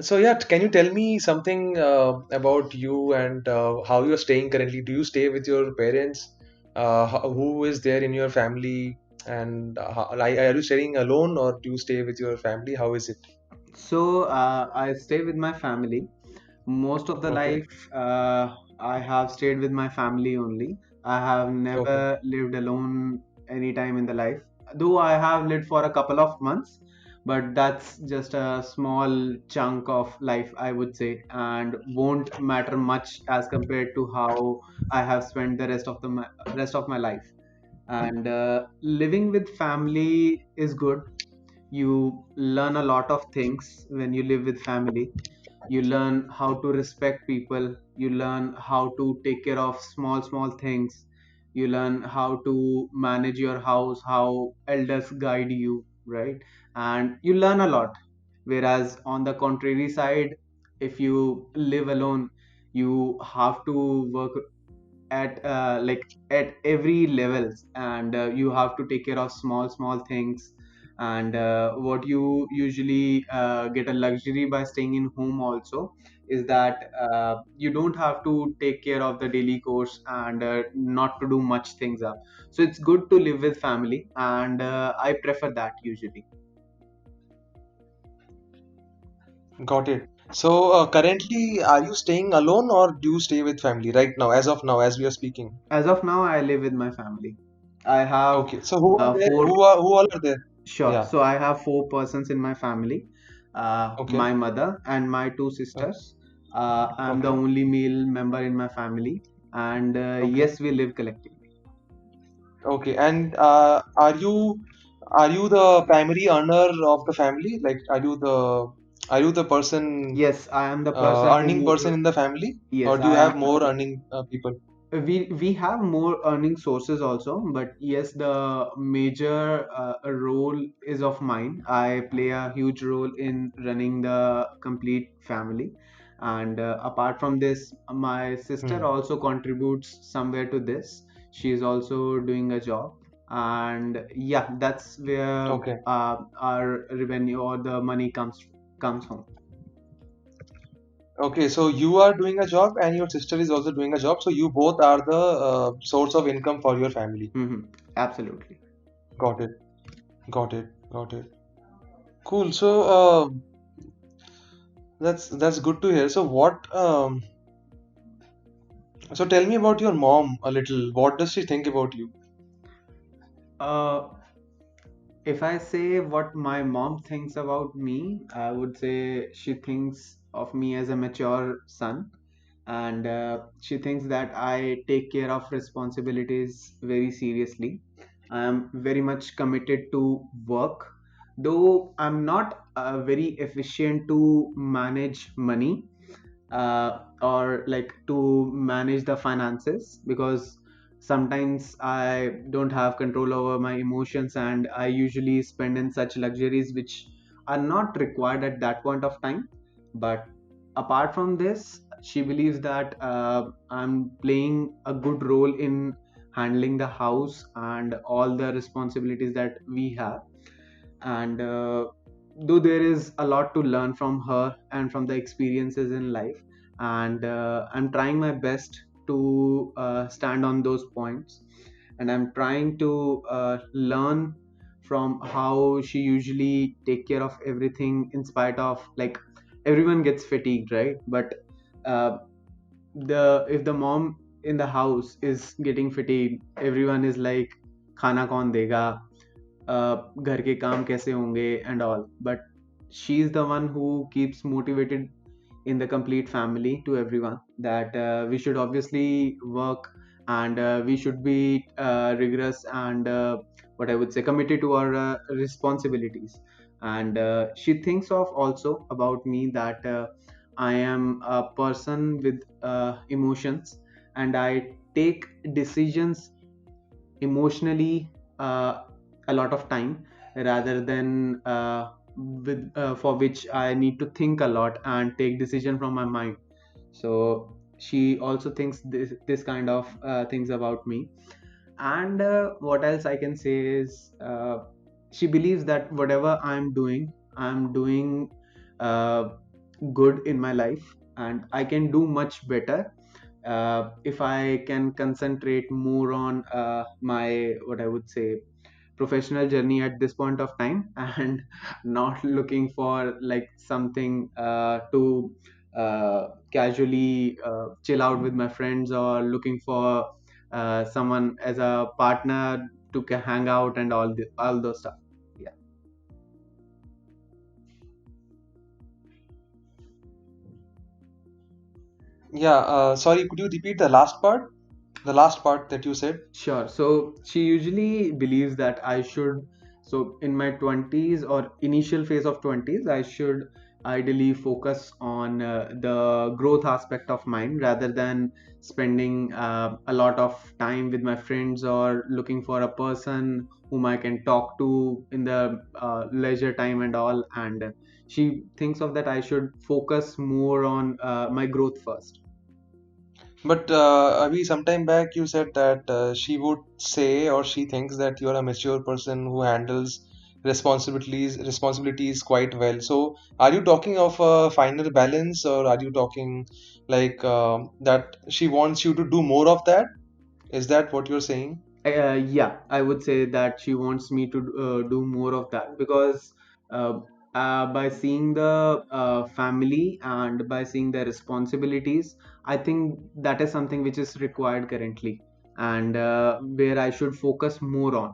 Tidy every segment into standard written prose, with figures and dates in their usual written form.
So yeah, can you tell me something about you and how you're staying currently? Do you stay with your parents? Who is there in your family? And are you staying alone or do you stay with your family? How is it? So I stay with my family. Most of the Okay, life I have stayed with my family only. I have okay, never lived alone any time in the life. Though I have lived for a couple of months, but that's just a small chunk of life, I would say, and won't matter much as compared to how I have spent the rest of my life. And living with family is good. You learn a lot of things when you live with family. You learn how to respect people. You learn how to take care of small things. You learn how to manage your house, how elders guide you, right? And you learn a lot. Whereas on the contrary side, if you live alone, you have to work at at every levels, and you have to take care of small things. And what you usually get a luxury by staying in home also is that you don't have to take care of the daily course, and not to do much things up. So it's good to live with family, and I prefer that usually. got it. So currently, are you staying alone or do you stay with family right now, as of now, as we are speaking? As of now, I live with my family. I have Okay, so who are there? four. Who all are there? Sure. Yeah. So I have four persons in my family. Okay. My mother and my two o- sisters. I'm the Okay. only male member in my family, and Okay. yes, we live collectively. Okay. And are you the primary earner of the family? Like, are you the person Yes, I am the person earning who. person in the family, or Yes, do you I have am more the. earning people? We have more earning sources also, but yes, the major role is of mine. I play a huge role in running the complete family. And apart from this, my sister Hmm. also contributes somewhere to this. She is also doing a job. And yeah, that's where Okay. our revenue or the money comes home. Okay. So you are doing a job, and your sister is also doing a job. So you both are the source of income for your family. Absolutely. Got it. Got it. Got it. Cool. So that's good to hear. So so tell me about your mom a little. What does she think about you? Uh, If I say what my mom thinks about me, I would say she thinks of me as a mature son, and she thinks that I take care of responsibilities very seriously. I am very much committed to work, though I'm not very efficient to manage money, or like to manage the finances, because sometimes I don't have control over my emotions, and I usually spend in such luxuries which are not required at that point of time. But apart from this, she believes that I'm playing a good role in handling the house and all the responsibilities that we have. And though there is a lot to learn from her and from the experiences in life, and I'm trying my best to stand on those points, and I'm trying to learn from how she usually take care of everything, in spite of, like, everyone gets fatigued, right? But uh, the if the mom in the house is getting fatigued, everyone is like, खाना कौन देगा, घर के काम कैसे होंगे and all. But she is the one who keeps motivated in the complete family to everyone that we should obviously work, and we should be rigorous, and what I would say, committed to our responsibilities. And she thinks of also about me that I am a person with emotions, and I take decisions emotionally a lot of time, rather than for which I need to think a lot and take decision from my mind. So she also thinks this kind of things about me. And what else I can say is, she believes that whatever I'm doing, I'm doing uh, good in my life, and I can do much better if I can concentrate more on my, what I would say, professional journey at this point of time, and not looking for like something to casually chill out with my friends, or looking for someone as a partner to hang out and all those stuff. Yeah. Yeah, sorry, could you repeat the last part? The last part that you said? Sure. So she usually believes that I should, so in my 20s or initial phase of 20s, I should ideally focus on the growth aspect of mine, rather than spending a lot of time with my friends, or looking for a person whom I can talk to in the leisure time and all. And she thinks of that I should focus more on my growth first. But Abhi, sometime back you said that she would say, or she thinks that you are a mature person who handles responsibilities quite well. So are you talking of a finer balance, or are you talking like that she wants you to do more of that? Is that what you're saying? Yeah, I would say that she wants me to do more of that, because uh, by seeing the family and by seeing the responsibilities, I think that is something which is required currently, and where I should focus more on.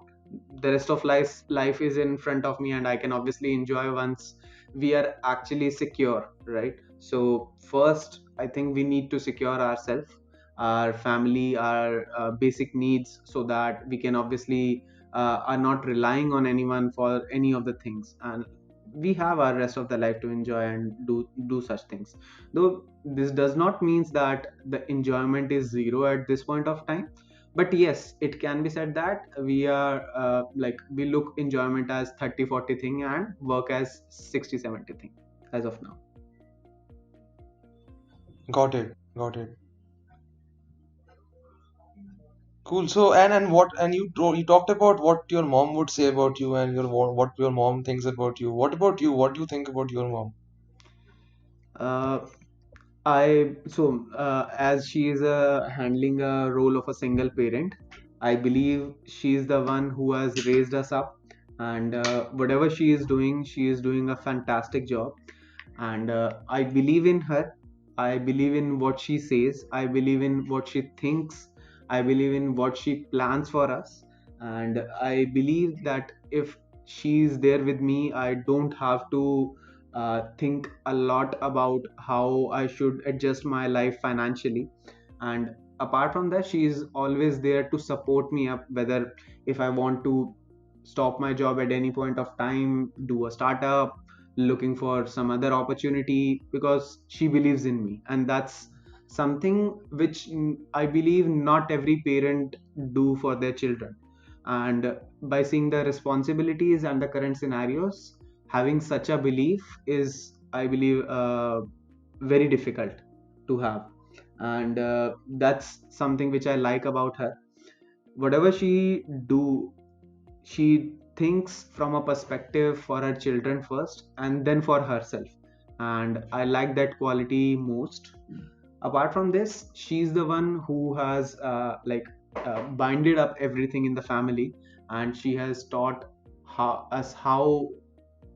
The rest of life is in front of me, and I can obviously enjoy once we are actually secure, right? So first, I think we need to secure ourselves, our family, our basic needs, so that we can obviously are not relying on anyone for any of the things, and we have our rest of the life to enjoy and do such things. Though this does not means that the enjoyment is zero at this point of time, but yes, it can be said that we are like we look enjoyment as 30-40 thing, and work as 60-70 thing as of now. Got it. Got it. Cool. So and what and you talked about what your mom would say about you, and what your mom thinks about you. What about you? What do you think about your mom? uh, I so as she is handling a role of a single parent, I believe she is the one who has raised us up, and whatever she is doing a fantastic job. And I believe in her. I believe in what she says. I believe in what she thinks. I believe in what she plans for us. And I believe that if she is there with me, I don't have to think a lot about how I should adjust my life financially. And apart from that, she is always there to support me up, whether if I want to stop my job at any point of time, do a startup, looking for some other opportunity, because she believes in me. And that's something which I believe not every parent do for their children. And by seeing the responsibilities and the current scenarios, having such a belief is, I believe, very difficult to have. And that's something which I like about her. Whatever she do, she thinks from a perspective for her children first, and then for herself, and I like that quality most. Apart from this, she's the one who has binded up everything in the family, and she has taught how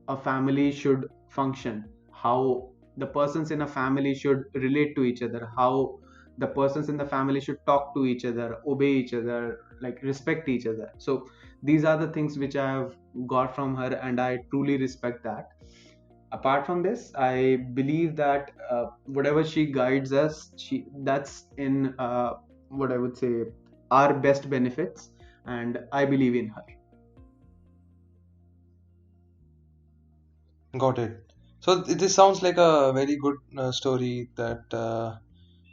a family should function, how the persons in a family should relate to each other, how the persons in the family should talk to each other, obey each other, like respect each other. So these are the things which I have got from her, and I truly respect that. Apart from this, I believe that whatever she guides us, she that's in what I would say, our best benefits, and I believe in her. Got it. So this sounds like a very good story that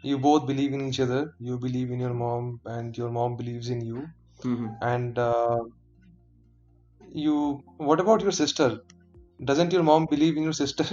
you both believe in each other. You believe in your mom, and your mom believes in you. Mhm. And you, what about your sister? Doesn't your mom believe in your sister?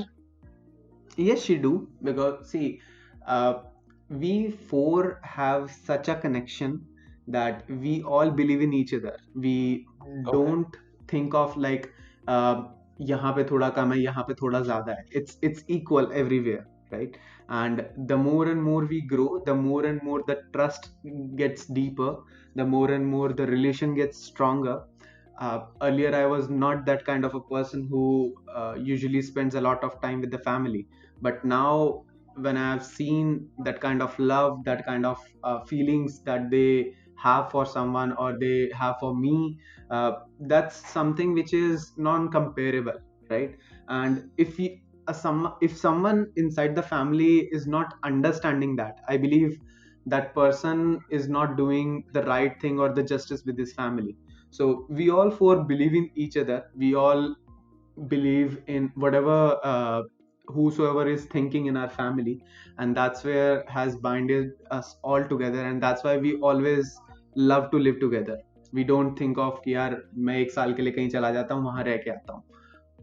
Yes, she do, because see, uh, we four have such a connection that we all believe in each other. We Okay. don't think of like uh, यहाँ पे थोड़ा कम है, यहाँ पे थोड़ा ज्यादा है. It's equal everywhere, right? And the more and more we grow, the more and more the trust gets deeper, the more and more the relation gets stronger. Earlier I was not that kind of a person who usually spends a lot of time with the family, but now when I have seen that kind of love, that kind of feelings that they have for someone or they have for me, that's something which is non-comparable, right? And if someone inside the family is not understanding that, I believe that person is not doing the right thing or the justice with his family. So we all four believe in each other, we all believe in whatever whosoever is thinking in our family, and that's where has binded us all together, and that's why we always love to live together. We don't think of कि यार मैं एक साल के लिए कहीं चला जाता हूँ वहां रह के आता हूँ,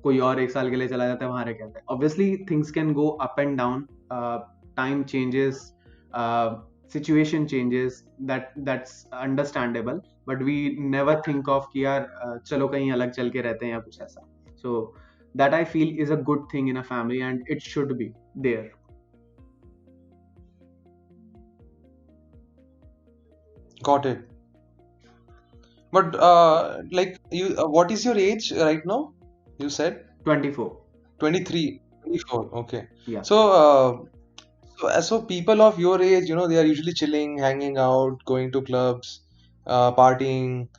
कोई और एक साल के लिए चला जाता है वहां रह के आता है. Obviously things can go up and down, time changes, uh, situation changes, that's understandable, but we never think of कि यार चलो कहीं अलग चल के रहते हैं या कुछ ऐसा. So that I feel is a good thing in a family, and it should be there. Got it. But like you, what is your age right now? You said 24. 23, 24. Okay. Yeah. So, so people of your age, they are usually chilling, hanging out, going to clubs, partying,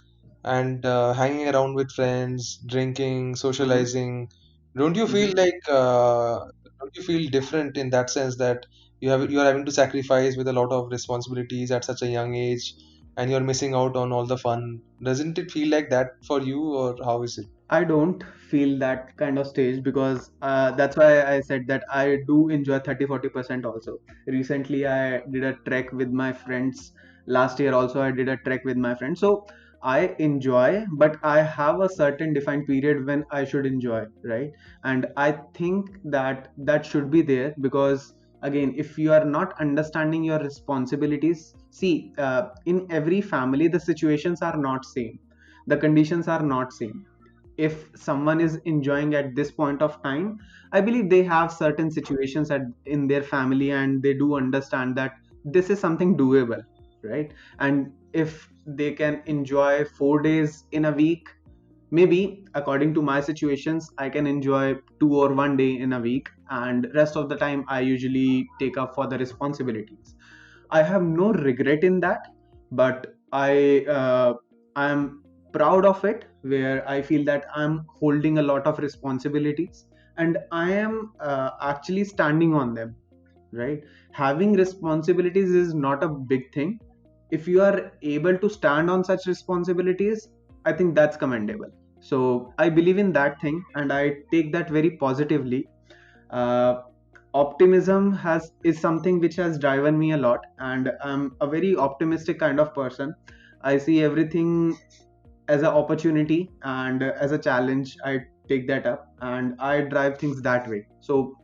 and hanging around with friends, drinking, Mm-hmm. socializing. Don't you feel Mm-hmm. like, don't you feel different in that sense that you are having to sacrifice with a lot of responsibilities at such a young age, and you're missing out on all the fun? Doesn't it feel like that for you, or how is it? I don't feel that kind of stage because that's why I said that I do enjoy 30-40% also. Recently, I did a trek with my friends. Last year, also, I did a trek with my friends. So I enjoy, but I have a certain defined period when I should enjoy, right? And I think that that should be there because, again, if you are not understanding your responsibilities, see, in every family, the situations are not same, the conditions are not same. If someone is enjoying at this point of time, I believe they have certain situations in their family, and they do understand that this is something doable, right? And if they can enjoy 4 days in a week, maybe according to my situations I can enjoy 2 or 1 day in a week, and rest of the time I usually take up for the responsibilities. I have no regret in that, but I am proud of it, where I feel that I'm holding a lot of responsibilities, and I am actually standing on them, right? Having responsibilities is not a big thing. If you are able to stand on such responsibilities, I think that's commendable. So I believe in that thing, and I take that very positively. uh, Optimism has is something which has driven me a lot, and I'm a very optimistic kind of person. I see everything as an opportunity, and as a challenge I take that up, and I drive things that way. So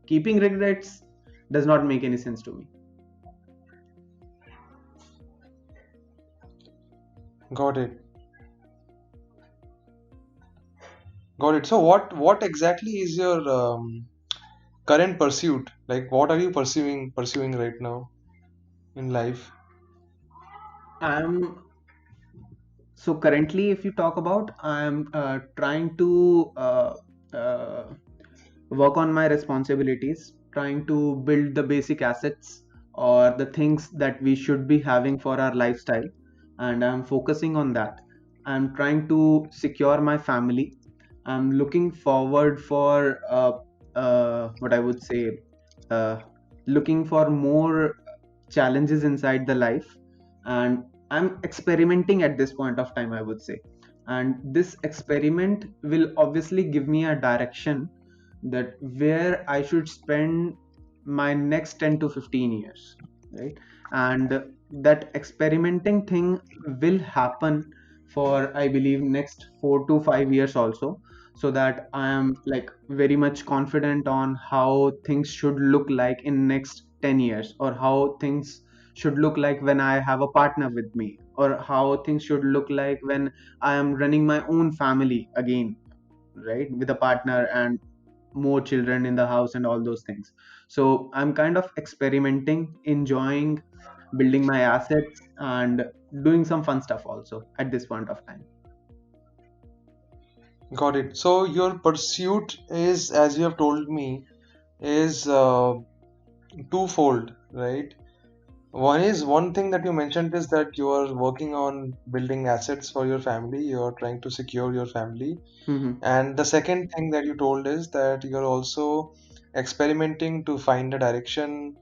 keeping regrets does not make any sense to me. Got it. Got it. So what exactly is your current pursuit? Like what are you pursuing right now in life? I'm So currently, if you talk about, I'm trying to uh, work on my responsibilities, trying to build the basic assets or the things that we should be having for our lifestyle, and I'm focusing on that. I'm trying to secure my family. I'm looking forward for what I would say, uh, looking for more challenges inside the life, and I'm experimenting at this point of time, I would say. And this experiment will obviously give me a direction that where I should spend my next 10 to 15 years, right? And that experimenting thing will happen for, I believe, next 4 to 5 years also, so that I am like very much confident on how things should look like in next 10 years, or how things should look like when I have a partner with me, or how things should look like when I am running my own family again, right, with a partner and more children in the house and all those things. So I'm kind of experimenting, enjoying, building my assets, and doing some fun stuff also at this point of time. Got it. So your pursuit is, as you have told me, is twofold, right? One thing that you mentioned is that you are working on building assets for your family. You are trying to secure your family. Hmm. And the second thing that you told is that you're also experimenting to find a direction,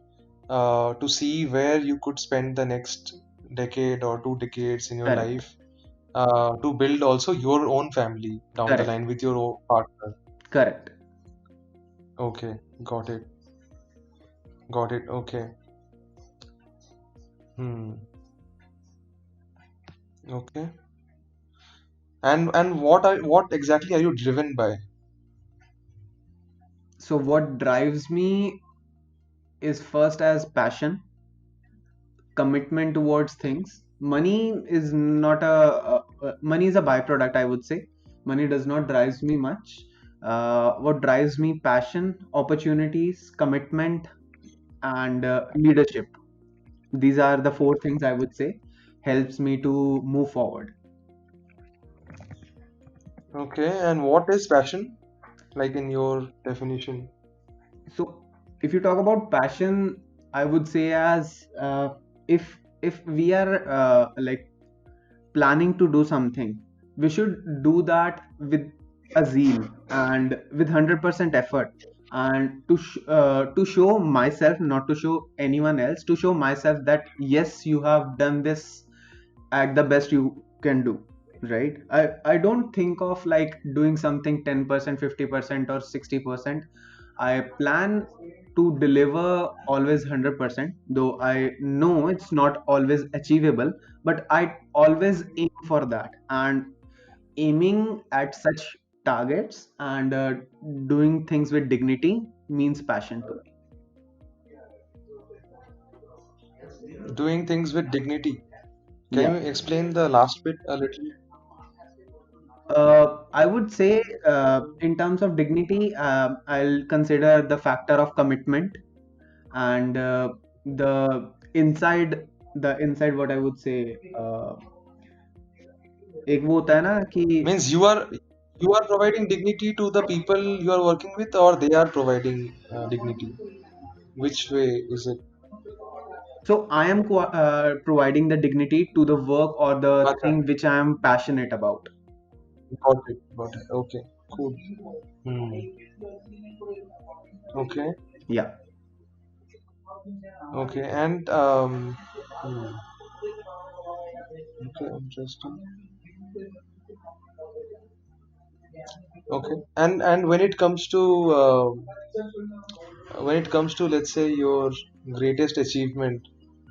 to see where you could spend the next decade or 2 decades in your Correct. life, to build also your own family down the Correct. line with your own partner. Correct. Okay, got it. Got it. Okay. Hmm. Okay. And what exactly are you driven by? So what drives me is first as passion, commitment towards things. Money is not money is a byproduct, I would say. Money does not drives me much. What drives me, passion, opportunities, commitment, and leadership. These are the four things I would say helps me to move forward. Okay, and what is passion? Like in your definition? So if you talk about passion, I would say as if we are like planning to do something, we should do that with a zeal and with 100% effort, and to show myself, not to show anyone else, to show myself that yes, you have done this at the best you can do, right? I don't think of like doing something 10%, 50%, or 60%. I plan to deliver always 100%, though I know it's not always achievable, but I always aim for that. And aiming at such targets and doing things with dignity means passion to me. Doing things with dignity. Can Yeah. you explain the last bit a little? I would say, in terms of dignity, I'll consider the factor of commitment and the inside what I would say, एक वो होता है ना कि Means you are providing dignity to the people you are working with, or they are providing dignity. Which way is it? so I am providing the dignity to the work or the Acha, thing which I am passionate about. got it. Got it. Okay. Cool. Hmm. Okay. Yeah. Okay. And okay, interesting. Okay. And when it comes to, let's say, your greatest achievement,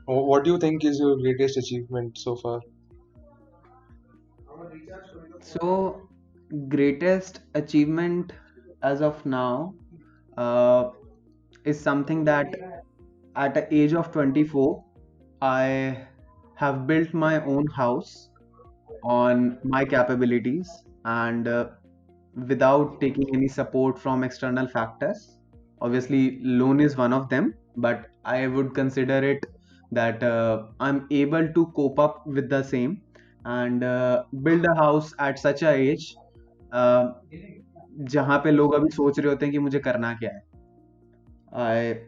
what do you think is your greatest achievement so far? So greatest achievement as of now uh, is something that at the age of 24 I have built my own house on my capabilities and without taking any support from external factors. Obviously, loan is one of them, but I would consider it that I'm able to cope up with the same and build a house at such a age uh, जहाँ पे लोग अभी सोच रहे होते हैं कि मुझे करना क्या है. I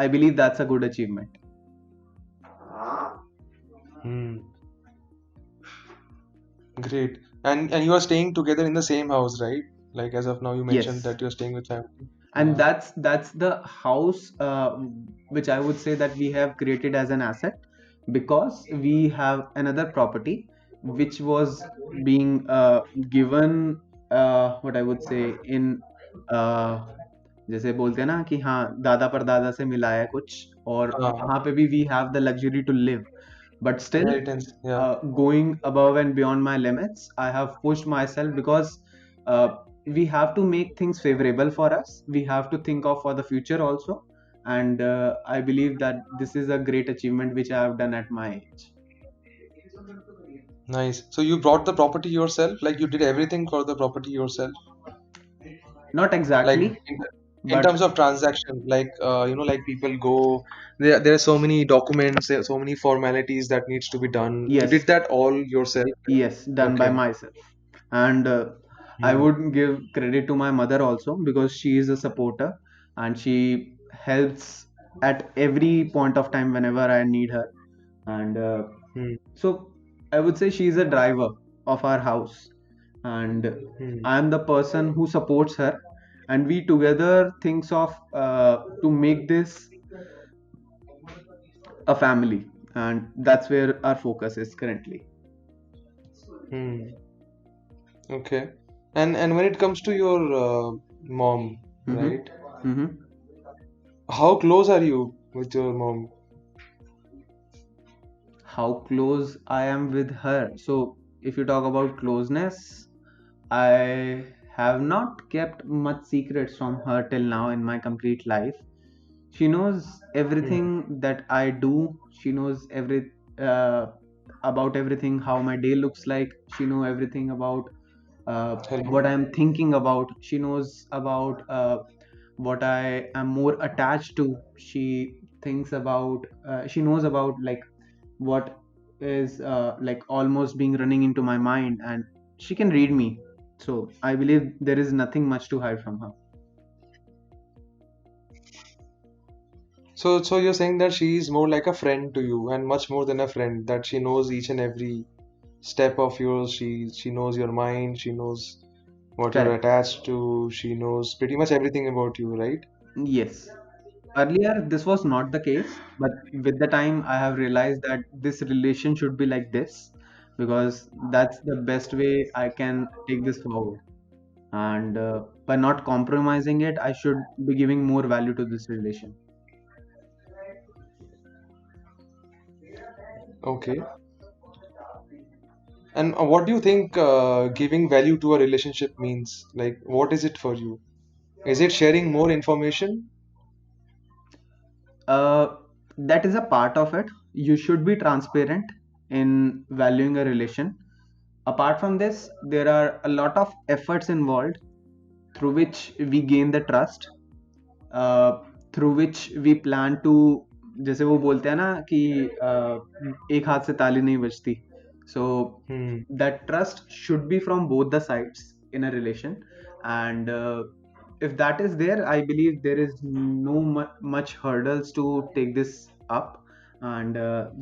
I believe that's a good achievement. Hmm. Great. And you are staying together in the same house, right? Like as of now, you mentioned Yes. that you're staying with family. And Yeah. that's the house which I would say that we have created as an asset, because we have another property which was being given, what I would say, in uh, जैसे बोलते हैं ना कि हाँ दादा पर दादा से मिला है कुछ, और वहां पे भी we have the luxury to live, but still Inheritance. Yeah. going above and beyond my limits, I have pushed myself because uh, we have to make things favorable for us. We have to think of for the future also. And I believe that this is a great achievement which I have done at my age. Nice. So you brought the property yourself, like you did everything for the property yourself. Not Like exactly, in but terms of transaction, like like people go there are so many documents, there are so many formalities that needs to be done. You yes, did that all yourself? yes, done by Okay. myself. And I Hmm. would give credit to my mother also, because she is a supporter and she helps at every point of time whenever I need her. And Hmm. so I would say she is a driver of our house, and Hmm. I am the person who supports her, and we together thinks of to make this a family, and that's where our focus is currently. Hmm. Okay. And when it comes to your mom, Mm-hmm. right? Mm-hmm. How close are you with your mom? How close I am with her. So, if you talk about closeness, I have not kept much secrets from her till now in my complete life. She knows Hmm. everything that I do. She knows uh, about everything, how my day looks like. She knows everything about Hello. what I'm thinking about. She knows about what I am more attached to. She knows about like what is like almost being running into my mind, and she can read me. So I believe there is nothing much to hide from her. So you're saying that she is more like a friend to you, and much more than a friend, that she knows each and every step of yours. She knows your mind, she knows what you're Correct. attached to, she knows pretty much everything about you, right? Yes. Earlier, this was not the case, but with the time, I have realized that this relation should be like this, because that's the best way I can take this forward. And by not compromising it, I should be giving more value to this relation. Okay. And what do you think giving value to a relationship means? Like, what is it for you? Is it sharing more information? Uh, that is a part of it. You should be transparent in valuing a relation. Apart from this, there are a lot of efforts involved through which we gain the trust, uh, through which we plan to, जैसे वो बोलते हैं ना कि एक हाथ से ताली नहीं बजती. So Hmm. that trust should be from both the sides in a relation, and if that is there, I believe there is no much hurdles to take this up, and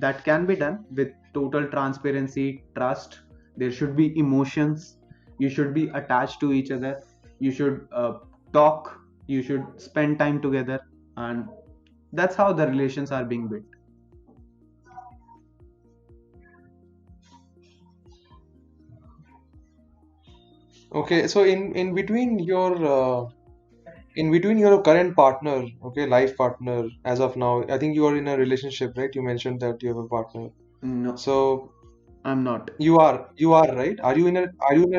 that can be done with total transparency, trust. There should be emotions. You should be attached to each other. You should talk. You should spend time together, and that's how the relations are being built. Okay, so in between your current partner, okay, life partner, as of now, I think you are in a relationship, right? You mentioned that you have a partner. No, So I'm not. you are right. Are you in a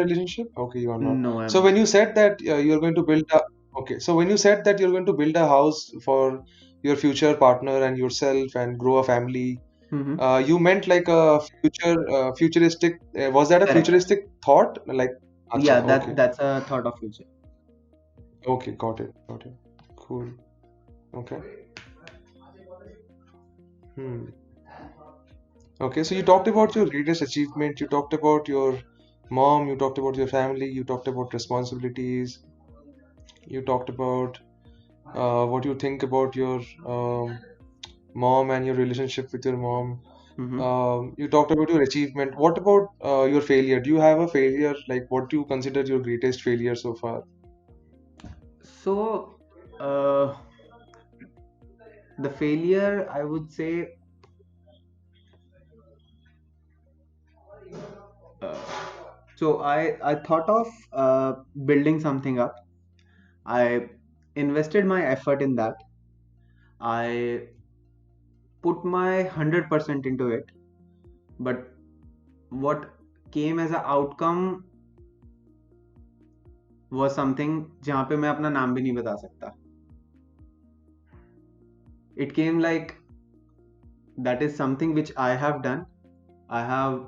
relationship? Okay, you are not. No, I'm So not. when you said that you're going to build a okay, so when you said that you're going to build a house for your future partner and yourself and grow a family, Hmm. you meant like a futuristic. Was that a Correct. futuristic thought? Like, acha, Yeah, okay, that's a thought of future. okay, got it. Cool. Okay. Hmm. Okay, so you talked about your greatest achievement, you talked about your mom, you talked about your family, you talked about responsibilities, you talked about what you think about your mom and your relationship with your mom. Hmm. You talked about your achievement. What about your failure? Do you have a failure? Like, what do you consider your greatest failure so far? So, uh, the failure, I would say, uh, so I thought of building something up. I invested my effort in that. I put my 100% into it, but what came as an outcome was something जहाँ पे मैं अपना नाम भी नहीं बता सकता. It came like that is something which I have done. I have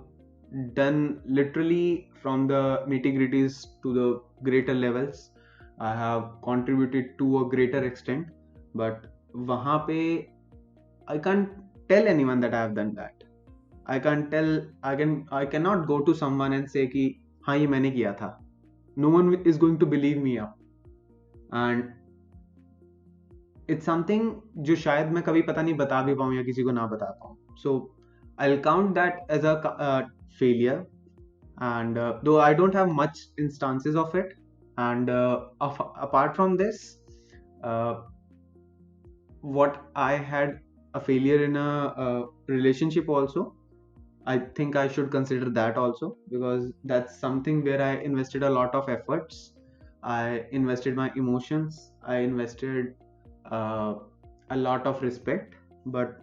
done literally from the nitty gritties to the greater levels. I have contributed to a greater extent, but वहाँ पे I can't tell anyone that I have done that. I can't tell. I cannot go to someone and say कि हाँ ये मैंने किया था. No one is going to believe me up, and it's something जो शायद मैं कभी पता नहीं बता भी पाऊँ या किसी को ना बता पाऊँ. So I'll count that as a failure, and though I don't have much instances of it, and apart from this, uh, what I had a failure in a relationship also. I think I should consider that also, because that's something where I invested a lot of efforts. I invested my emotions. I invested uh, a lot of respect, but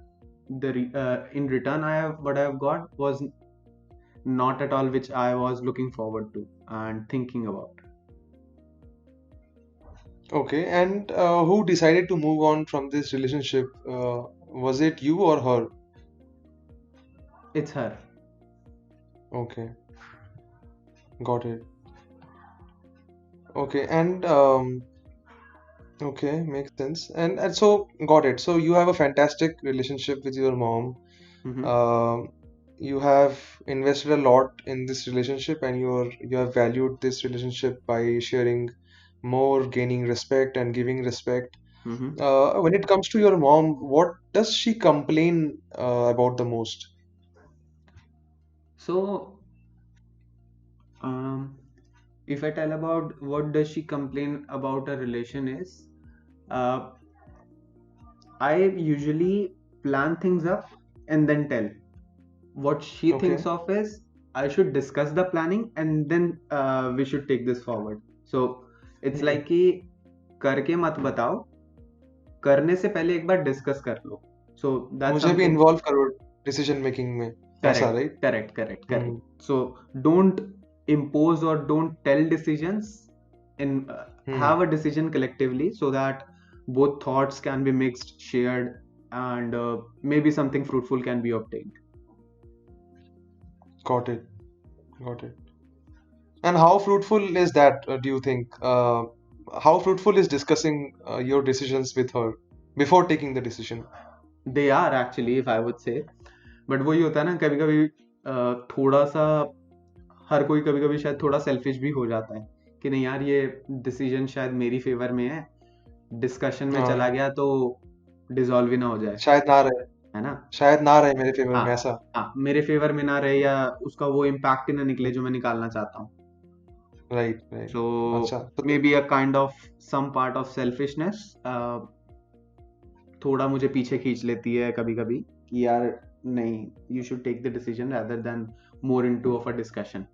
in return, I have what I have got was not at all which I was looking forward to and thinking about. Okay, and who decided to move on from this relationship? Was it you or her? It's her. Okay, got it. Okay, and okay, makes sense. And so got it. So you have a fantastic relationship with your mom. Hmm. Um, you have invested a lot in this relationship, and you have valued this relationship by sharing more, gaining respect, and giving respect. Hmm. When it comes to your mom, what does she complain about the most? So, um, if I tell about what does she complain about a relation is, uh, I usually plan things up and then tell. What she thinks Okay. of is I should discuss the planning and then we should take this forward. So it's Hmm. like कि करके मत बताओ, करने से पहले एक बार discuss कर लो. So that's मुझे भी something. इन्वॉल्व करो डिसीजन मेकिंग में ऐसा Correct, right. correct, correct, correct. Hmm. So don't impose or don't tell decisions in Hmm. have a decision collectively so that both thoughts can be mixed, shared, and maybe something fruitful can be obtained. Got it. Got it. And how fruitful is that, do you think? How fruitful is discussing your decisions with her before taking the decision? They are actually, if I would say. But वही होता है ना, कभी कभी थोड़ा सा हर कोई कभी कभी शायद थोड़ा सेल्फिश भी हो जाता है कि नहीं यार ये डिसीजन शायद मेरी फेवर में है, डिस्कशन में चला हाँ, गया तो डिसॉल्व ही ना हो जाए, शायद ना रहे. है ना. शायद ना रहे मेरे फेवर हाँ, में ऐसा. हाँ मेरे फेवर में ना रहे या उसका वो इम्पैक्ट ही ना निकले जो मैं निकालना चाहता हूँ. Right, right. सो अच्छा तो maybe a kind of some part of selfishness थोड़ा मुझे पीछे खींच लेती है कभी कभी कि यार नहीं, you should take the decision rather than more into of a discussion.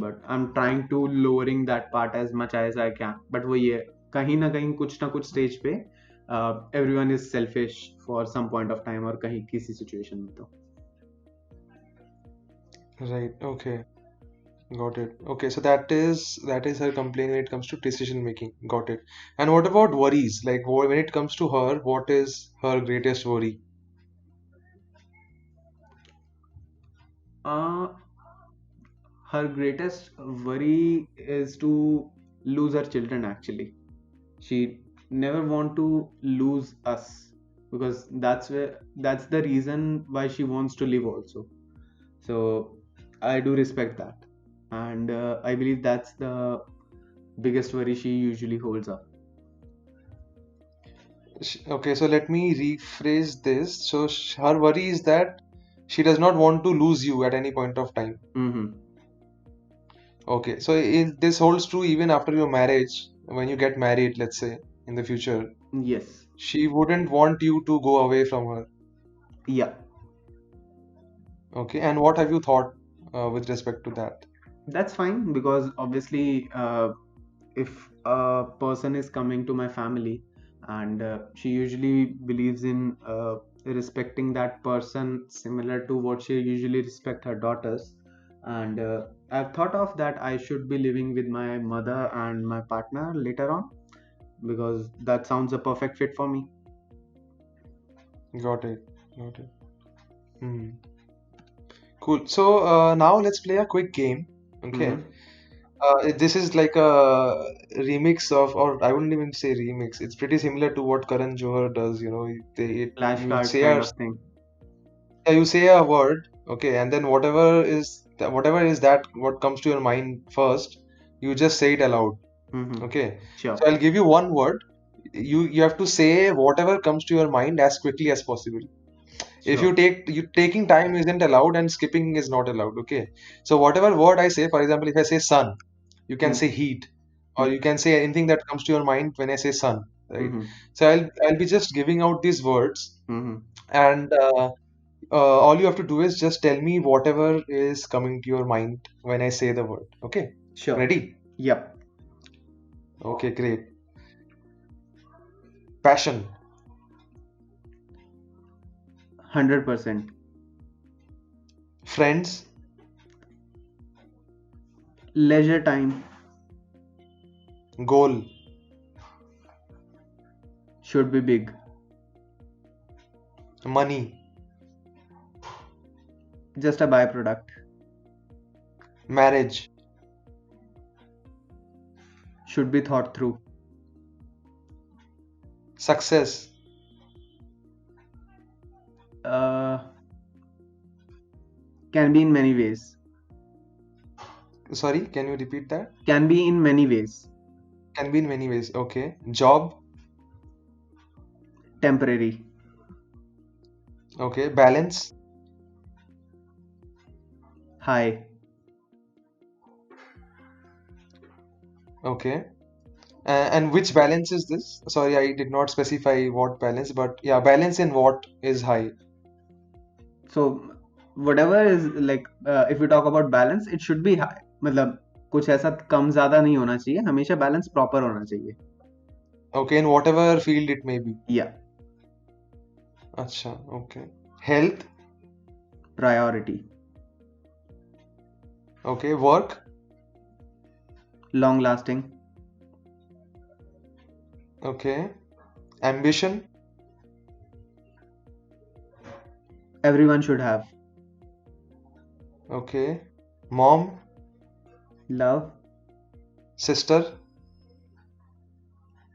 But I'm trying to lowering that part as much as I can. But वही है, कहीं ना कुछ स्टेज पे everyone is selfish for some point of time और कहीं किसी situation में तो. right. Okay. Got it. Okay, so that is her complaint when it comes to decision making. Got it. And what about worries? Like when it comes to her, what is her greatest worry? uh, her greatest worry is to lose her children actually. She never want to lose us, because that's the reason why she wants to live also. So I do respect that, and I believe that's the biggest worry she usually holds up. Okay, so let me rephrase this. So her worry is that she does not want to lose you at any point of time. Mm-hmm. Okay, so this holds true even after your marriage. When you get married, let's say in the future, Yes. she wouldn't want you to go away from her. Yeah. Okay, and what have you thought with respect to that? That's fine, because obviously, if a person is coming to my family and she usually believes in respecting that person similar to what she usually respect her daughters, and I've thought of that I should be living with my mother and my partner later on, because that sounds a perfect fit for me. Got it. Got it. Hmm. Cool. So now let's play a quick game. Okay. Mm-hmm. This is like a remix of, or I wouldn't even say remix. It's pretty similar to what Karan Johar does. You Flashcards say kind of thing. you say a word, okay, and then whatever is that what comes to your mind first, you just say it aloud, Mm-hmm. okay. Sure. So I'll give you one word. You have to say whatever comes to your mind as quickly as possible. If Sure. you taking time isn't allowed and skipping is not allowed, okay. So whatever word I say, for example, if I say sun, you can say heat, or you can say anything that comes to your mind when I say sun, right? Mm-hmm. So I'll be just giving out these words, Mm-hmm. and all you have to do is just tell me whatever is coming to your mind when I say the word, okay. Sure. Ready? Yep. Okay, great. Passion. 100%. Friends. Leisure time Goal. should be big. Money. Just a byproduct. Marriage. Should be thought through. Success. Uh, can be in many ways. Sorry, can you repeat that? Can be in many ways. Can be in many ways. Okay. Job. Temporary. Okay. Balance. High. Okay. And which balance is this? Sorry, I did not specify what balance, but yeah, balance in what is high. So whatever is like if we talk about balance, it should be high. मतलब कुछ ऐसा कम ज्यादा नहीं होना चाहिए, हमेशा balance proper होना चाहिए. Okay, in whatever field it may be. Yeah. Acha, okay. Health. Priority. Okay. Work. Long lasting. Okay. Ambition. Everyone should have. Okay. Mom. Love. Sister.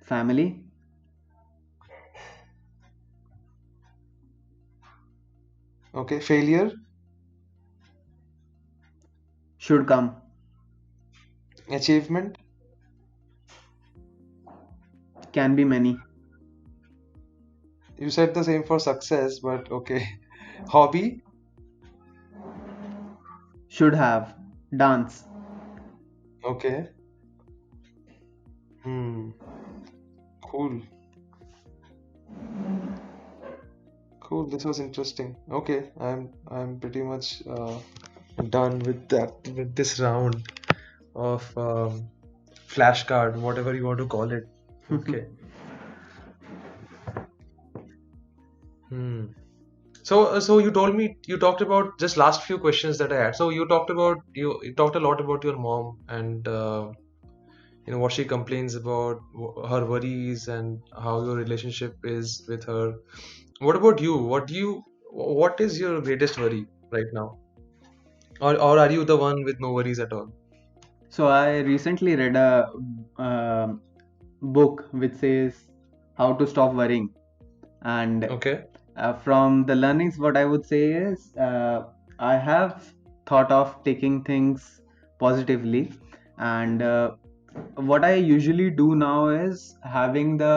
Family. Okay. Failure. Should come. Achievement. Can be many. You said the same for success, but okay. Hobby. Should have. Dance. Okay. Hmm. Cool. Cool. This was interesting. Okay. I'm pretty much done with that, with this round of flashcard, whatever you want to call it. Okay. Hmm. So you told me you talked about just last few questions that I had. So you talked a lot about your mom and what she complains about, her worries, and how your relationship is with her. What about you? What is your greatest worry right now? Or are you the one with no worries at all? So I recently read a book which says how to stop worrying, and Okay. from the learnings, what I would say is I have thought of taking things positively, and what I usually do now is having the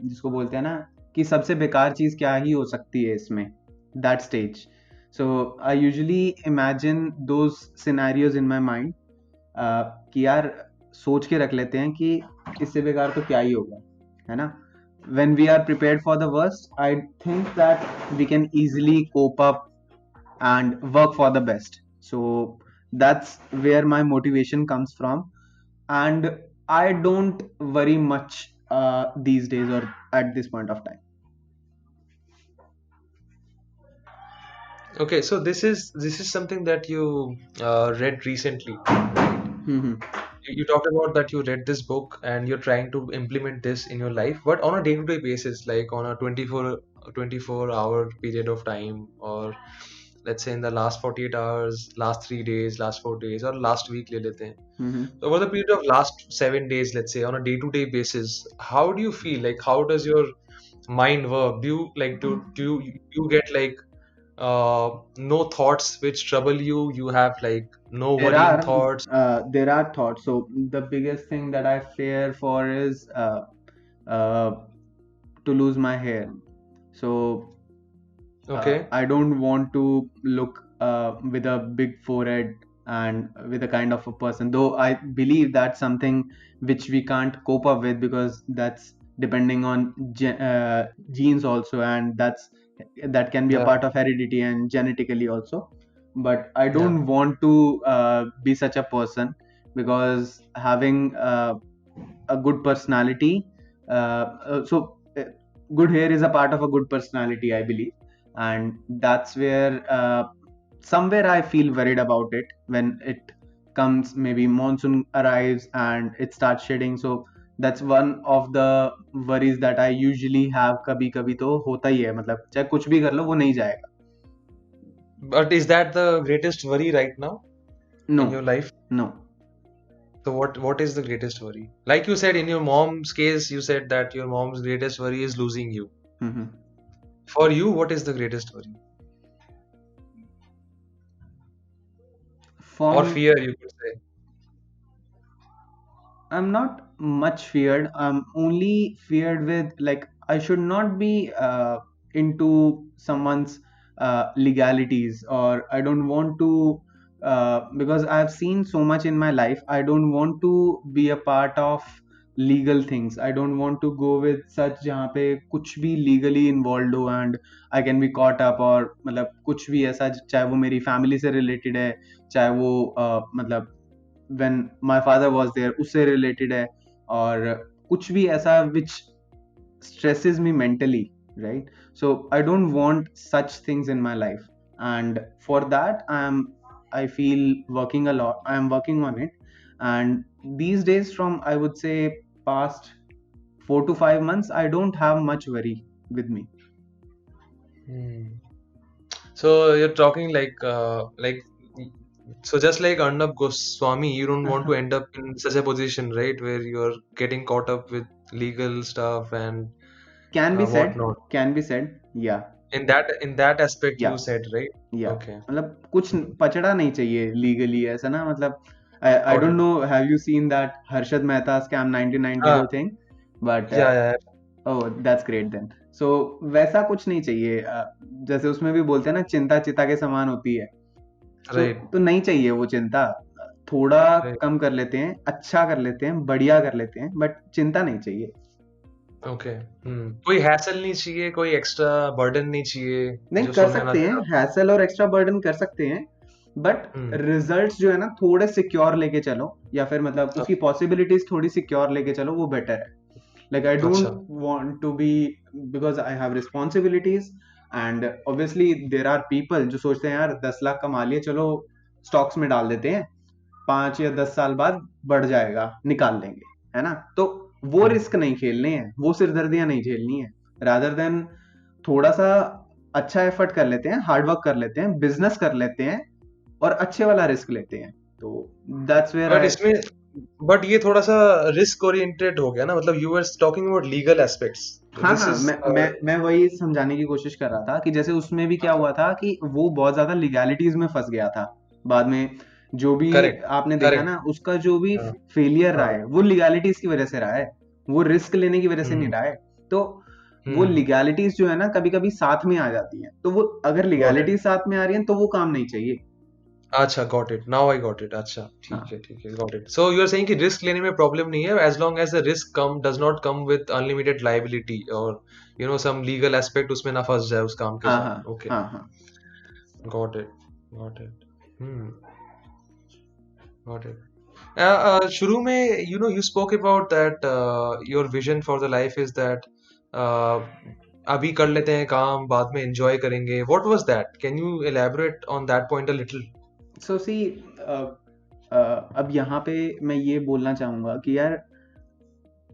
जिसको बोलते हैं ना कि सबसे बेकार चीज क्या ही हो सकती है इसमें, that stage. So I usually imagine those scenarios in my mind, कि यार सोच के रख लेते हैं कि इससे बेकार तो क्या ही होगा, है ना. When we are prepared for the worst, I think that we can easily cope up and work for the best. So that's where my motivation comes from, and I don't worry much these days or at this point of time. Okay, so this is something that you read recently, right? Mhm. You talked about that you read this book and you're trying to implement this in your life, but on a day-to-day basis, like on a 24 hour period of time, or let's say in the last 48 hours, last 3 days, last 4 days, or last week ले लेते हैं. Mm-hmm. So over the period of last 7 days, let's say on a day-to-day basis, how do you feel? Like how does your mind work? Do you like do you get like no thoughts which trouble you? You have like no There worrying are thoughts. there are thoughts. So the biggest thing that I fear for is uh, to lose my hair. So Okay. I don't want to look with a big forehead and with a kind of a person. Though I believe that's something which we can't cope up with because that's depending on genes also, and that can be a Yeah. part of heredity and genetically also. But I Yeah. don't want to be such a person because having a good personality. Good hair is a part of a good personality, I believe, and that's where somewhere I feel worried about it when it comes. Maybe monsoon arrives and it starts shedding. So that's one of the worries that I usually have. कभी कभी तो होता ही है, मतलब चाहे कुछ भी कर लो वो नहीं जाएगा. But is that the greatest worry right now in your No, life? no. So what is the greatest worry? Like you said in your mom's case, you said that your mom's greatest worry is losing you. Hmm. For you, what is the greatest worry? For Or me, fear, you could say. I'm not much feared. I'm only feared with, like, I should not be into someone's legalities, or I don't want to because I've seen so much in my life. I don't want to be a part of legal things. I don't want to go with such जहाँ पे कुछ भी legally involved हो and I can be caught up, और मतलब कुछ भी ऐसा चाहे वो मेरी family से related है, चाहे वो मतलब when my father was there उससे related है, और कुछ भी ऐसा which stresses me mentally, right? So I don't want such things in my life, and for that I feel working a lot. I am working on it, and these days, from I would say past 4 to 5 months, I don't have much worry with me. Hmm. So you're talking so just like Arnab Goswami, you don't want to end up in such a position, right, where you're getting caught up with legal stuff and Can be said, whatnot. can be said, yeah. In that aspect, या you said, right? या Okay. मतलब कुछ Hmm. पचड़ा नहीं चाहिए legally, ऐसा ना, मतलब I Got don't it. No have you seen that Harshad Mehta scam Ah, 1992 thing, but yeah, yeah, oh that's great then. So वैसा कुछ नहीं चाहिए. जैसे उसमें भी बोलते हैं ना, चिंता चिता के समान होती है. yeah. सो Right, तो नहीं चाहिए वो चिंता. थोड़ा right. कम कर लेते हैं, अच्छा कर लेते हैं, बढ़िया कर लेते हैं, बट चिंता नहीं चाहिए. ओके. कोई हैसल नहीं चाहिए, कोई एक्स्ट्रा बर्डन नहीं चाहिए नहीं, जो कर सुनने ना सकते हैं चाहता. हैसल और एक्स्ट्रा बर्डन कर सकते हैं, बट हम्म. रिजल्ट्स जो है ना थोड़े सिक्योर लेके चलो, या फिर मतलब उसकी पॉसिबिलिटीज थोड़ी सिक्योर लेके चलो, वो बेटर है. Like I अच्छा. don't want to be, because I have responsibilities, and obviously there are people जो सोचते हैं यार 10 लाख कमा लिए, चलो स्टॉक्स में डाल देते हैं, 5 या 10 साल बाद बढ़ जाएगा, निकाल लेंगे, है ना. तो वो हम्म. रिस्क नहीं खेलने हैं, वो सिरदर्दियां नहीं झेलनी है. रादर देन थोड़ा सा अच्छा एफर्ट कर लेते हैं, हार्ड वर्क कर लेते हैं, बिजनेस कर लेते हैं, और अच्छे वाला रिस्क लेते हैं. तो दैट्स वेयर बट आई. इसमें बट ये थोड़ा सा रिस्क ओरिएंटेड हो गया ना, मतलब you are talking about legal aspects. हाँ दिस हाँ, इज मैं वही समझाने की कोशिश कर रहा था कि जैसे उसमें भी क्या हुआ था कि वो बहुत ज्यादा लीगैलिटीज में फंस गया था. बाद में जो भी करेक्ट, आपने देखा करेक्ट. ना, उसका जो भी हाँ, फेलियर रहा हाँ. है वो लीगैलिटीज की वजह से रहा है, वो रिस्क लेने की वजह से नहीं हम्म. रहा है. तो वो हम्म. लीगैलिटीज जो है ना कभी कभी साथ में आ जाती हैं, तो वो अगर गॉट इट. लीगैलिटीज साथ में आ रही हैं तो वो काम नहीं चाहिए. अच्छा, got it, now I got it. अच्छा, ठीक हाँ है, ठीक है, got it. So you are saying कि रिस्क लेने में प्रॉब्लम नहीं है as long as the risk come does not come with unlimited liability और सम लीगल एस्पेक्ट उसमें ना फंस जाए उस काम के हाँ हाँ साथ. ओके. हाँ हाँ. Got it, got it. Hmm. Got it. शुरू में you spoke about that your vision for the life is that uh, अभी कर लेते हैं काम, बाद में enjoy करेंगे. What was that? Can you elaborate on that point a little? सो सी, अब यहाँ पे मैं ये बोलना चाहूंगा कि यार,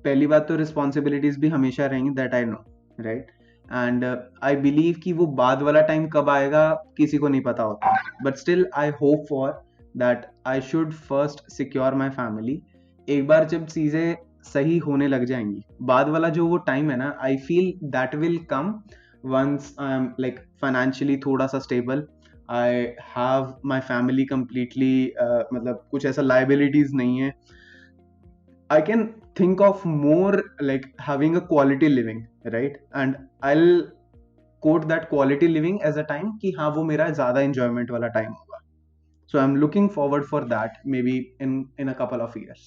पहली बात तो रिस्पॉन्सिबिलिटीज भी हमेशा रहेंगी, that I know, right. And I believe कि वो बाद वाला टाइम कब आएगा किसी को नहीं पता होता, but still I hope for that I should first secure my family. एक बार जब चीज़ें सही होने लग जाएंगी, बाद वाला जो वो टाइम है ना, I feel that will come once I am like financially थोड़ा सा stable, I have my family completely, मतलब कुछ ऐसा लाइबिलिटीज नहीं है, I can think of more like having a quality living, right? And I'll quote that quality living as a time कि हाँ वो मेरा ज़्यादा enjoyment वाला time होगा. So I'm looking forward for that maybe in a couple of years.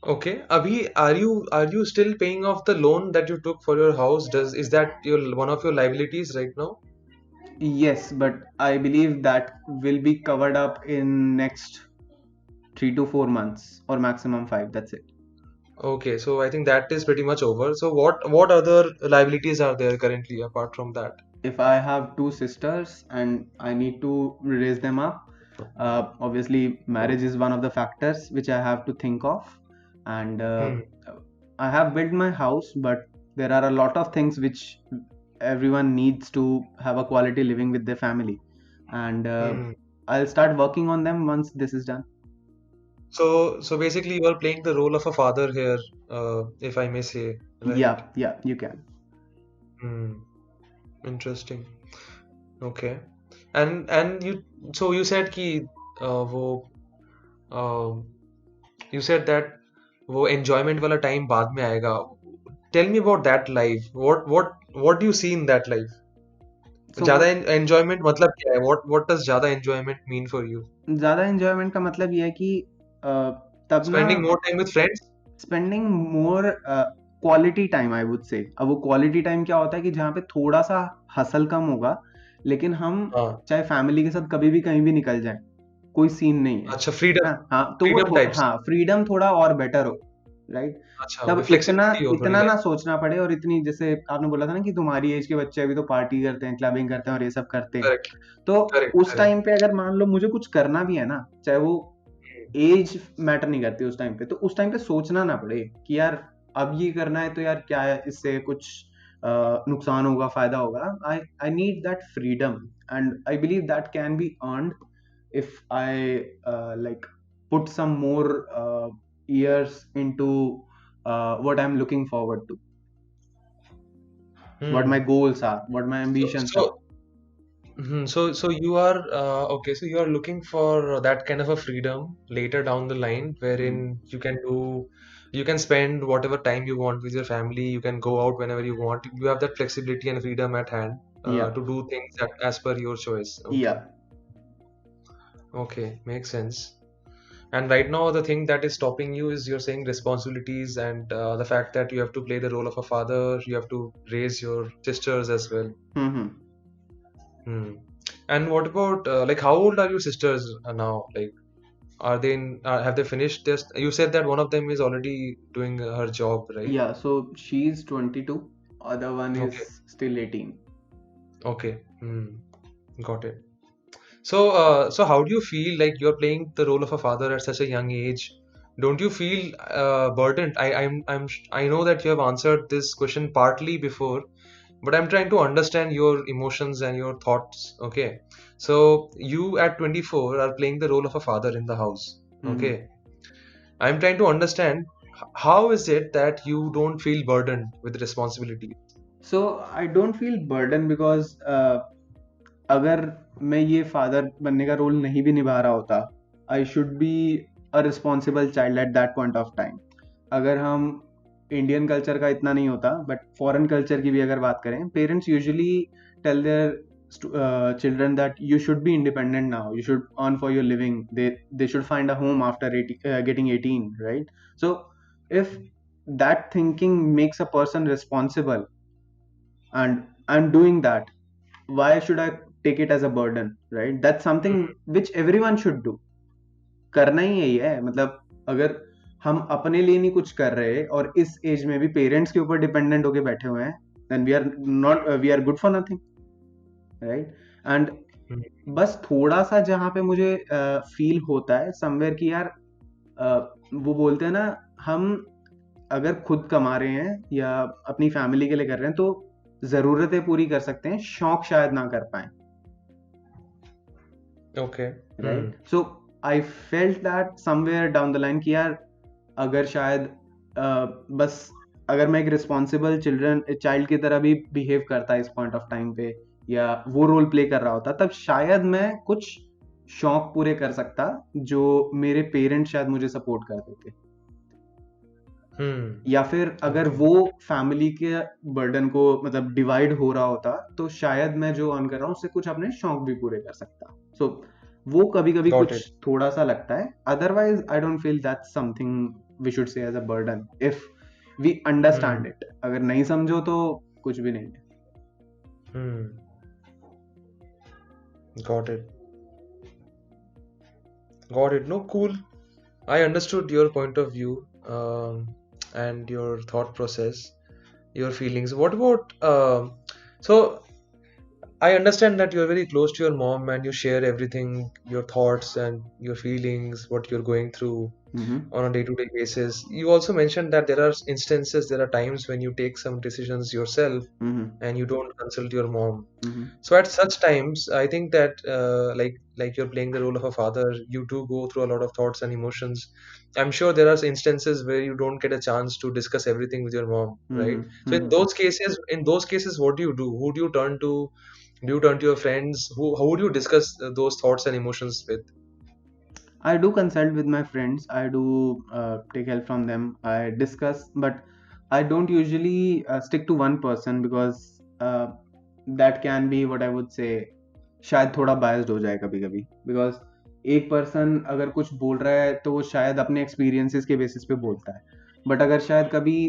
Okay, Abhi, are you still paying off the loan that you took for your house? Is that your one of your liabilities right now? Yes, but I believe that will be covered up in next 3 to 4 months or maximum 5. That's it. Okay, so I think that is pretty much over. So what other liabilities are there currently apart from that? If I have two sisters and I need to raise them up, obviously marriage is one of the factors which I have to think of. And Hmm. I have built my house, but there are a lot of things which everyone needs to have a quality living with their family. And Hmm. I'll start working on them once this is done. So basically you are playing the role of a father here, if I may say, right? Yeah, yeah, you can. Hmm. Interesting. Okay. And you said कि वो uh, you said that वो enjoyment वाला time बाद में आएगा. Tell me about that life. What do you see in that life? So ज़्यादा what enjoyment मतलब क्या है? What does ज़्यादा enjoyment mean for you? ज़्यादा enjoyment का मतलब ये है कि अ, तब ना Spending more time with friends? Spending more quality time I would say. अब वो क्वालिटी टाइम क्या होता है कि जहाँ पे थोड़ा सा हसल कम होगा, लेकिन हम हाँ. चाहे फैमिली के साथ कभी भी कहीं भी निकल जाए, कोई सीन नहीं है। अच्छा, freedom, हाँ हाँ, तो वो freedom types. हाँ फ्रीडम थोड़ा और बेटर हो, राइट? अच्छा, तब इतना flexibility हो थोड़ी इतना ना लाइफ. सोचना पड़े, और इतनी जैसे आपने बोला था ना कि तुम्हारी एज के बच्चे अभी तो पार्टी करते हैं, क्लबिंग करते हैं और ये सब करते हैं, Correct, तो correct, उस correct. टाइम पे अगर मान लो मुझे कुछ करना भी है ना, चाहे वो एज मैटर नहीं करती उस टाइम पे, तो उस टाइम पे सोचना ना पड़े कि यार अब ये करना है तो यार क्या है, इससे कुछ नुकसान होगा फायदा होगा। I need that freedom, and I believe that can be earned if I like put some more years into what I'm looking forward to, what my Hmm. goals are, what my So, ambitions are. so so you are okay. So you are looking for that kind of a freedom later down the line, Hmm. wherein you can spend whatever time you want with your family. You can go out whenever you want. You have that flexibility and freedom at hand Yeah, to do things that, as per your choice. Okay, yeah. okay, makes sense. And right now, the thing that is stopping you is you're saying responsibilities and the fact that you have to play the role of a father. You have to raise your sisters as well. Hmm. Hmm. And what about like how old are your sisters now? Like, are they in, have they finished this? You said that one of them is already doing her job, right? Yeah, so she's 22, other one Okay, is still 18. okay, got it. So how do you feel like you're playing the role of a father at such a young age? Don't you feel burdened? I know that you have answered this question partly before, but I'm trying to understand your emotions and your thoughts. Okay, so you at 24 are playing the role of a father in the house. Hmm. Okay, I'm trying to understand how is it that you don't feel burdened with responsibility? So I don't feel burden because अगर मैं ये father बनने का role नहीं भी निभा रहा होता, I should be a responsible child at that point of time. अगर हम इंडियन कल्चर का इतना नहीं होता, बट फॉरेन कल्चर की भी अगर बात करें, parents usually tell their children that you should be independent now, you should earn for your living, they should find a home after getting 18, right? So if that thinking makes a person responsible and I'm doing that, why should I take it as a burden, right? That's something which everyone should do. करना ही यही है, मतलब अगर हम अपने लिए नहीं कुछ कर रहे और इस एज में भी पेरेंट्स के ऊपर डिपेंडेंट होके बैठे हुए हैं, then we are good for nothing, right? And Hmm. बस थोड़ा सा जहाँ पे मुझे फील होता है समवेयर कि यार वो बोलते हैं ना, हम अगर खुद कमा रहे हैं या अपनी फैमिली के लिए कर रहे हैं तो ज़रूरतें पूरी कर सकते हैं, शौक शायद ना कर पाएँ। Okay. Right? So I felt that somewhere down the line कि यार अगर शायद बस अगर मैं एक रिस्पॉन्सिबल चाइल्ड की तरह भी बिहेव करता इस पॉइंट ऑफ टाइम पे या वो रोल प्ले कर रहा होता, तब शायद मैं कुछ शौक पूरे कर सकता जो मेरे पेरेंट्स शायद मुझे सपोर्ट कर देते। या फिर अगर ओके। वो फैमिली के बर्डन को मतलब डिवाइड हो रहा होता तो शायद मैं जो अर्न कर रहा हूँ उससे कुछ अपने शौक भी पूरे कर सकता। सो वो कभी कभी गॉट कुछ इट। थोड़ा सा लगता है, otherwise I don't feel that's something we should say as a burden if we understand hmm. It. अगर नहीं समझो तो कुछ भी नहीं है। Hmm. Got it. Got it. No, cool. I understood your point of view, and your thought process, your feelings. What about so I understand that you're very close to your mom and you share everything, your thoughts and your feelings, what you're going through Mm-hmm. on a day-to-day basis. You also mentioned that there are instances, there are times when you take some decisions yourself Mm-hmm. and you don't consult your mom. Mm-hmm. So at such times, I think that like you're playing the role of a father, you do go through a lot of thoughts and emotions. I'm sure there are instances where you don't get a chance to discuss everything with your mom, right? So Mm-hmm. in those cases, what do you do? Who do you turn to? Do you turn to your friends? Who do you discuss those thoughts and emotions with? I do consult with my friends. I do take help from them. I discuss, but I don't usually stick to one person because that can be what I would say शायद थोड़ा biased हो जाए कभी कभी, because एक person अगर कुछ बोल रहा है तो वो शायद अपने एक्सपीरियंसेस के बेसिस पे बोलता है, बट अगर शायद कभी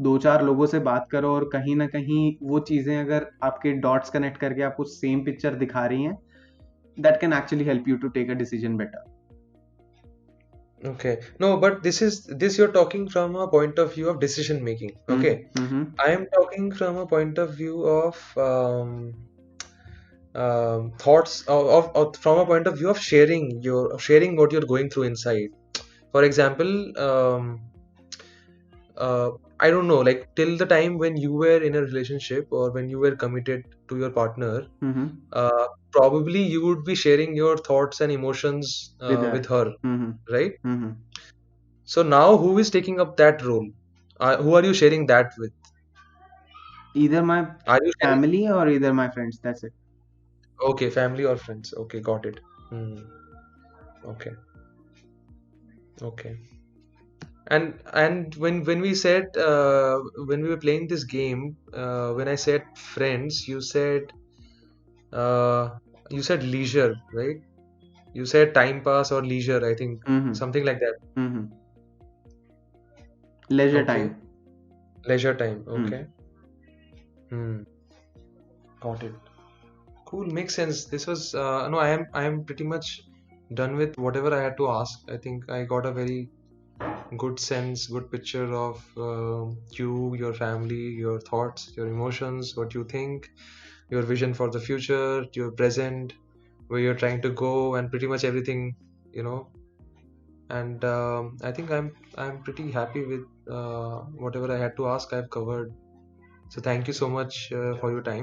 दो चार लोगों से बात करो और कहीं ना कहीं वो चीज़ें अगर आपके डॉट्स कनेक्ट करके आपको सेम पिक्चर दिखा रही हैं, that can actually help you to take a decision better. Okay. No, but this you're talking from a point of view of decision making. Okay. Hmm. I am talking from a point of view of thoughts of from a point of view of sharing what you're going through inside. For example, uh, I don't know, like till the time when you were in a relationship or when you were committed to your partner, hmm. probably you would be sharing your thoughts and emotions With her. with her, hmm. right? Hmm. So now who is taking up that role? Who are you sharing that with? Either my Are you sharing? family or either my friends, that's it. Okay, family or friends. Okay, got it. Hmm. Okay, okay. And when we said when we were playing this game, when I said friends, uh, you said leisure, right? You said time pass or leisure, I think hmm. something like that. Hmm. Leisure Okay, time. leisure time. Hmm. Okay. Hmm. Got it. Cool, makes sense. This was no, I am pretty much done with whatever I had to ask. I think I got a very good sense, good picture of you, your family, your thoughts, your emotions, what you think, your vision for the future, your present, where you're trying to go, and pretty much everything, you know. And I think I'm pretty happy with whatever I had to ask. I've covered. So thank you so much for your time.